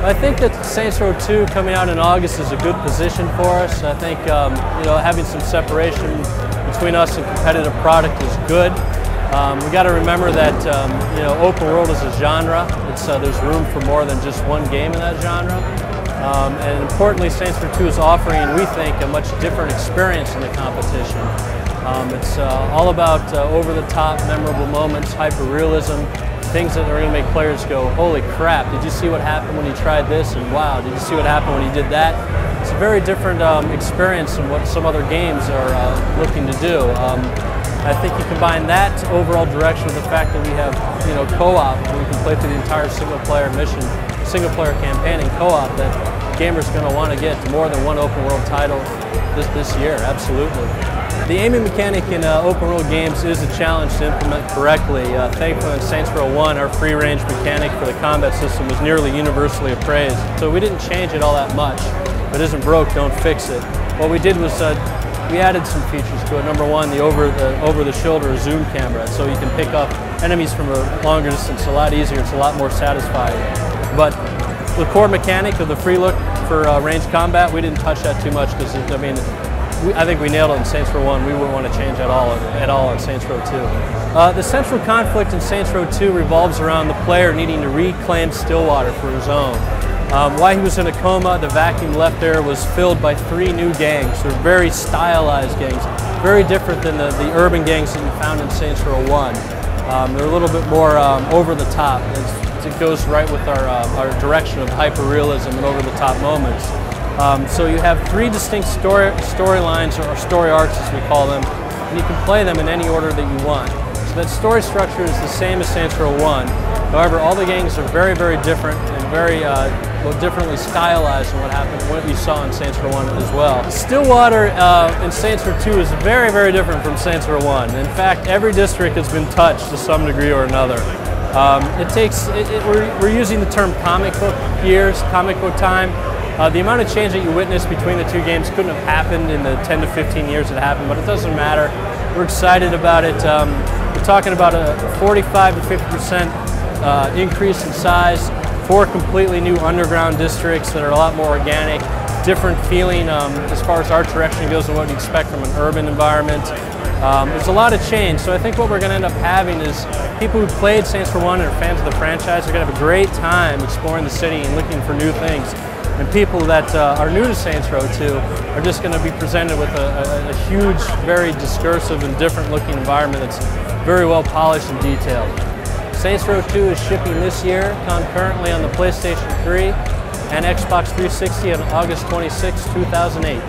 I think that Saints Row 2 coming out in August is a good position for us. I think having some separation between us and competitive product is good. We got to remember that open world is a genre. There's room for more than just one game in that genre. And importantly, Saints Row 2 is offering, we think, a much different experience in the competition. It's all about over-the-top, memorable moments, hyper-realism, things that are going to make players go, holy crap, did you see what happened when he tried this? And wow, did you see what happened when he did that? It's a very different experience than what some other games are looking to do. I think you combine that overall direction with the fact that we have co-op, and we can play through the entire single-player mission, single-player campaign and co-op, that gamers are going to want to get more than one open-world title this year, absolutely. The aiming mechanic in open world games is a challenge to implement correctly. Thankfully in Saints Row 1, our free range mechanic for the combat system was nearly universally appraised. So we didn't change it all that much. If it isn't broke, don't fix it. What we did was we added some features to it. Number one, the over-the-shoulder zoom camera, so you can pick up enemies from a longer distance a lot easier. It's a lot more satisfying. But the core mechanic of the free look for range combat, we didn't touch that too much because, I think we nailed it in Saints Row 1. We wouldn't want to change at all in Saints Row 2. The central conflict in Saints Row 2 revolves around the player needing to reclaim Stillwater for his own. While he was in a coma, the vacuum left there was filled by 3 new gangs. They're very stylized gangs, very different than the urban gangs that you found in Saints Row 1. They're a little bit more over the top. It goes right with our direction of hyper-realism and over-the-top moments. So you have 3 distinct storylines, or story arcs as we call them, and you can play them in any order that you want. So that story structure is the same as Saints Row 1. However, all the gangs are very, very different and very differently stylized than what you saw in Saints Row 1 as well. Stillwater in Saints Row 2 is very, very different from Saints Row 1. In fact, every district has been touched to some degree or another. We're using the term comic book years, comic book time. The amount of change that you witnessed between the 2 games couldn't have happened in the 10 to 15 years that happened, but it doesn't matter. We're excited about it. We're talking about a 45 to 50% increase in size, 4 completely new underground districts that are a lot more organic, different feeling as far as art direction goes than what you expect from an urban environment. There's a lot of change, so I think what we're going to end up having is people who played Saints Row 1 and are fans of the franchise are going to have a great time exploring the city and looking for new things. And people that are new to Saints Row 2 are just going to be presented with a huge, very discursive and different looking environment that's very well polished and detailed. Saints Row 2 is shipping this year concurrently on the PlayStation 3 and Xbox 360 on August 26, 2008.